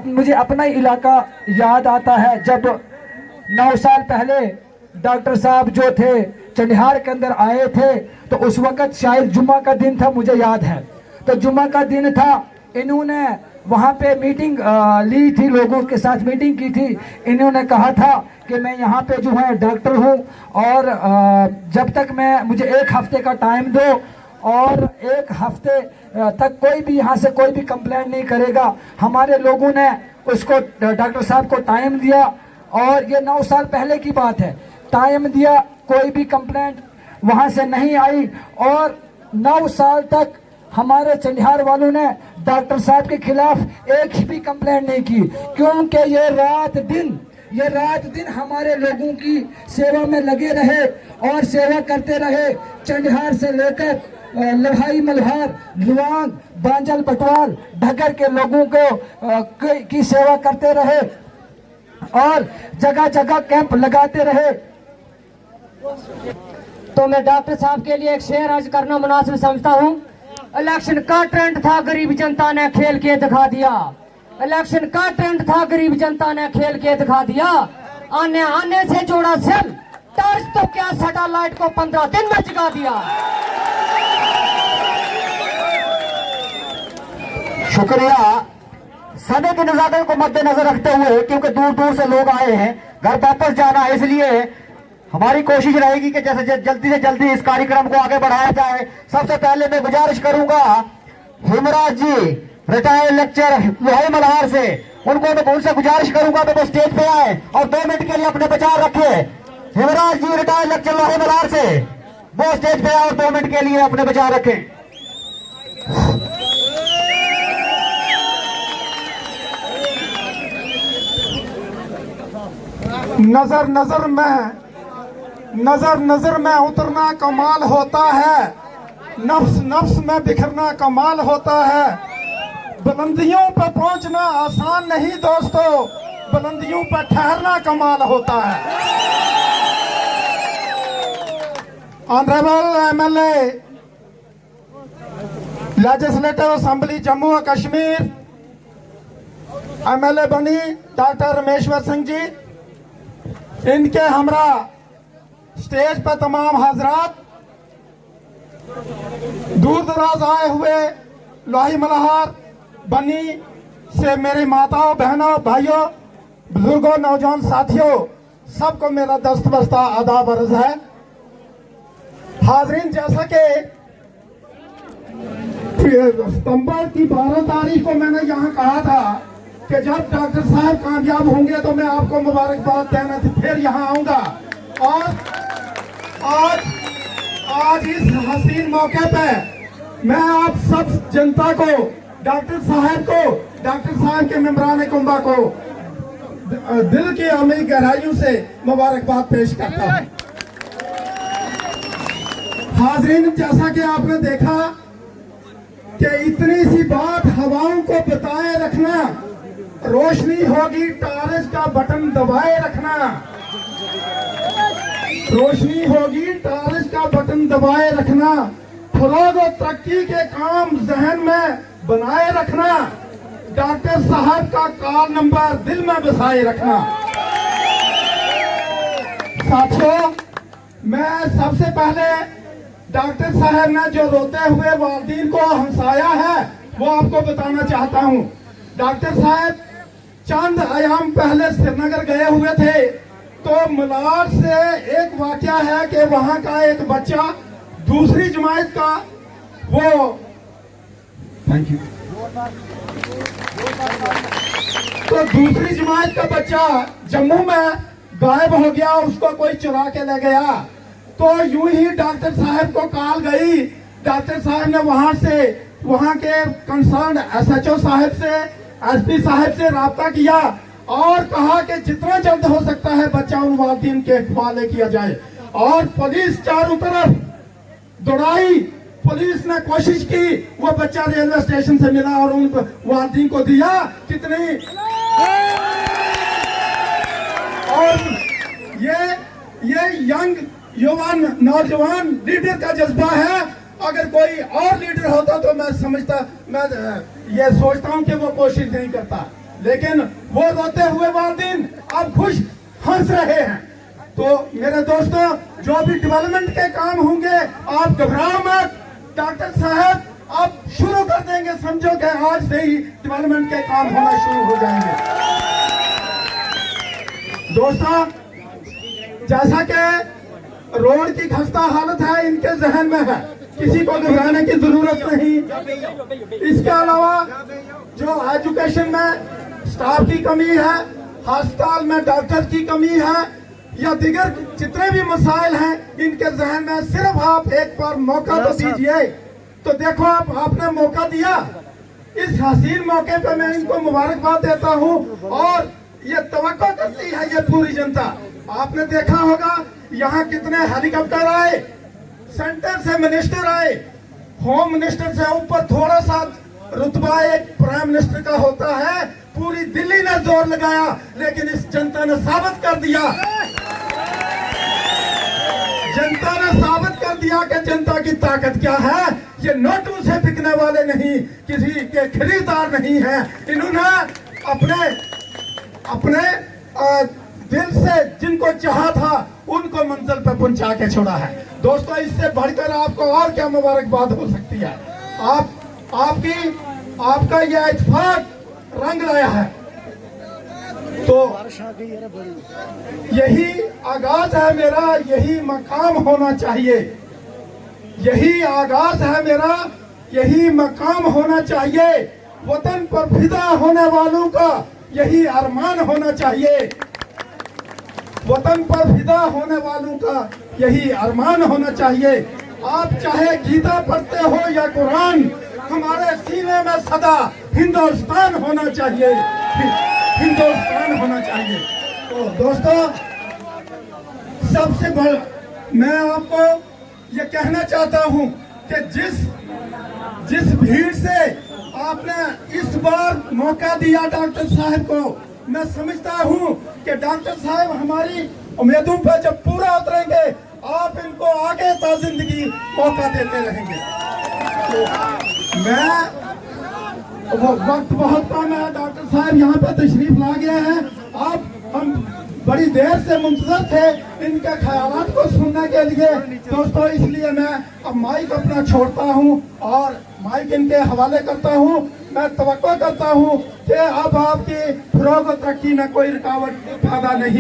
मुझे अपना ही इलाका याद आता है। जब 9 साल पहले डॉक्टर साहब जो थे चंडिहार के अंदर आए थे, तो उस वक्त शायद जुम्मा का दिन था, मुझे याद है। तो जुम्मा का दिन था, इन्होंने वहाँ पे मीटिंग ली थी, लोगों के साथ मीटिंग की थी। इन्होंने कहा था कि मैं यहाँ पे जो है डॉक्टर हूँ, और जब तक मुझे 1 हफ्ते का टाइम दो, और 1 हफ्ते तक कोई भी यहाँ से कोई भी कंप्लेंट नहीं करेगा। हमारे लोगों ने उसको, डॉक्टर साहब को टाइम दिया, और ये 9 साल पहले की बात है। टाइम दिया, कोई भी कंप्लेंट वहाँ से नहीं आई, और 9 साल तक हमारे चंडिहार वालों ने डॉक्टर साहब के खिलाफ एक भी कंप्लेंट नहीं की, क्योंकि ये रात दिन हमारे लोगों की सेवा में लगे रहे और सेवा करते रहे। चंडिहार से लेकर लड़ाई मल्हार, लुआंग, बांजल, बटवाल, ढगर के लोगों को की सेवा करते रहे, और जगह जगह कैंप लगाते रहे। तो मैं डॉक्टर साहब के लिए एक शेर अर्ज करना मुनासिब समझता हूँ। इलेक्शन का ट्रेंड था, गरीब जनता ने खेल के दिखा दिया। इलेक्शन का ट्रेंड था, गरीब जनता ने खेल के दिखा दिया। आने आने से जोड़ा सेल, टॉर्च तो क्या सैटेलाइट को 15 दिन में जगा दिया। शुक्रिया। समय के नजारे को मद्देनजर रखते हुए, क्योंकि दूर दूर से लोग आए हैं, घर वापस जाना है, इसलिए हमारी कोशिश रहेगी कि जैसे जल्दी से जल्दी इस कार्यक्रम को आगे बढ़ाया जाए। सबसे पहले मैं गुजारिश करूंगा हेमराज जी, रिटायर्ड लेक्चरर लोहाई मल्हार से, उनसे गुजारिश करूंगा कि वो स्टेज पे आए और 2 मिनट के लिए अपने विचार रखे। हेमराज जी, रिटायर्ड लेक्चरर लोहाई मल्हार से, वो स्टेज पे आए और 2 मिनट के लिए अपने विचार रखें। नजर नजर में उतरना कमाल होता है, नफ्स नफ्स में बिखरना कमाल होता है। बुलंदियों पर पहुंचना आसान नहीं दोस्तों, बुलंदियों पर ठहरना कमाल होता है। Honourable MLA legislative assembly Jammu और कश्मीर, एमएलए बनी डॉक्टर रमेश्वर सिंह जी, इनके हमरा स्टेज पर तमाम हजरात, दूर दराज आए हुए लोहाई मल्हार बनी से मेरी माताओं, बहनों, भाइयों, बुजुर्गों, नौजवान साथियों, सबको मेरा दस्तबस्ता आदाब अर्ज है। हाजरीन, जैसा कि सितंबर की 12 तारीख को मैंने यहाँ कहा था कि जब डॉक्टर साहब कामयाब होंगे तो मैं आपको मुबारकबाद देना फिर यहाँ आऊंगा। और आज इस हसीन मौके पे मैं आप सब जनता को, डॉक्टर साहब के मेंबरान कुंबा को दिल की अमीर गहराइयों से मुबारकबाद पेश करता हूँ। हाजरीन, जैसा कि आपने देखा कि इतनी सी बात हवाओं को बताए रखना, रोशनी होगी टॉर्च का बटन दबाए रखना, रोशनी होगी टॉर्च का बटन दबाए रखना, फरोग और तरक्की के काम जहन में बनाए रखना, डॉक्टर साहब का कॉल नंबर दिल में बसाए रखना। साथियों, मैं सबसे पहले डॉक्टर साहब ने जो रोते हुए वालिदैन को हंसाया है वो आपको बताना चाहता हूँ। डॉक्टर साहब चंद अयाम पहले श्रीनगर गए हुए थे, तो मलाड से एक वाकया है कि वहां का एक बच्चा दूसरी जमात का, वो थैंक यू, तो दूसरी जमात का बच्चा जम्मू में गायब हो गया, उसको कोई चुरा के ले गया। तो यूं ही डॉक्टर साहब को कॉल गई, डॉक्टर साहब ने वहां के कंसर्न एसएचओ साहब से, एसपी साहब से राब्ता किया और कहा कि जितना जल्द हो सकता है बच्चा उन वालिदैन के हवाले किया जाए। और पुलिस चारों तरफ दौड़ाई, पुलिस ने कोशिश की, वो बच्चा रेलवे स्टेशन से मिला और उन वालिदैन को दिया। कितनी और ये यंग युवा नौजवान लीडर का जज्बा है। अगर कोई और लीडर होता तो मैं ये सोचता हूं कि वो कोशिश नहीं करता, लेकिन वो रोते हुए वो दिन अब खुश हंस रहे हैं। तो मेरे दोस्तों, जो भी डेवलपमेंट के काम होंगे आप घबराओ मत, डॉक्टर साहब आप शुरू कर देंगे। समझो कि आज से ही डेवलपमेंट के काम होना शुरू हो जाएंगे। दोस्तों, जैसा कि रोड की खस्ता हालत है इनके जहन में है, किसी को घबराने की जरूरत नहीं। इसके अलावा जो एजुकेशन में स्टाफ की कमी है, अस्पताल में डॉक्टर की कमी है, या दिगर जितने भी मसाइल हैं इनके जहन में, सिर्फ आप एक बार मौका तो दीजिए। तो देखो आपने मौका दिया, इस हसीन मौके पे मैं इनको मुबारकबाद देता हूँ। और ये तवक्को करती है ये पूरी जनता। आपने देखा होगा यहाँ कितने हेलीकॉप्टर आए, सेंटर से मिनिस्टर आए, होम मिनिस्टर से ऊपर थोड़ा सा रुतबा एक प्राइम मिनिस्टर का होता है। पूरी दिल्ली ने जोर लगाया, लेकिन इस जनता ने साबित कर दिया, जनता ने साबित कर दिया कि जनता की ताकत क्या है। ये नोटों से बिकने वाले नहीं, किसी के खरीदार नहीं है। इन्होंने अपने दिल से जिनको चाहा था उनको मंजिल पे पहुंचा के छोड़ा है। दोस्तों, इससे बढ़कर आपको और क्या मुबारकबाद हो सकती है। आपका यह इत्तेफाक रंग लाया है। तो यही आगाज है मेरा, यही मकाम होना चाहिए, यही आगाज है मेरा, यही मकाम होना चाहिए। वतन पर फिदा होने वालों का यही अरमान होना चाहिए, वतन पर फिदा होने वालों का यही अरमान होना चाहिए। आप चाहे गीता पढ़ते हो या कुरान, हमारे सीने में सदा हिंदुस्तान होना चाहिए, हिंदुस्तान होना चाहिए। तो दोस्तों, सबसे बड़ा मैं आपको ये कहना चाहता हूँ कि जिस भीड़ से आपने इस बार मौका दिया डॉक्टर साहब को, मैं समझता हूँ कि डॉक्टर साहब हमारी उम्मीदों पर जब पूरा उतरेंगे आप इनको आगे ता जिंदगी मौका देते रहेंगे। तो वो वक्त बहुत कम है, डॉक्टर साहब यहाँ पे तशरीफ ला गए हैं। हम बड़ी देर से मुंतजर थे इनके ख्यालात को सुनने के लिए। दोस्तों, इसलिए मैं अब माइक अपना छोड़ता हूँ और माइक इनके हवाले करता हूँ। मैं तवक्को करता हूँ कि अब आपकी फरोग और तरक्की में कोई रुकावट पैदा नहीं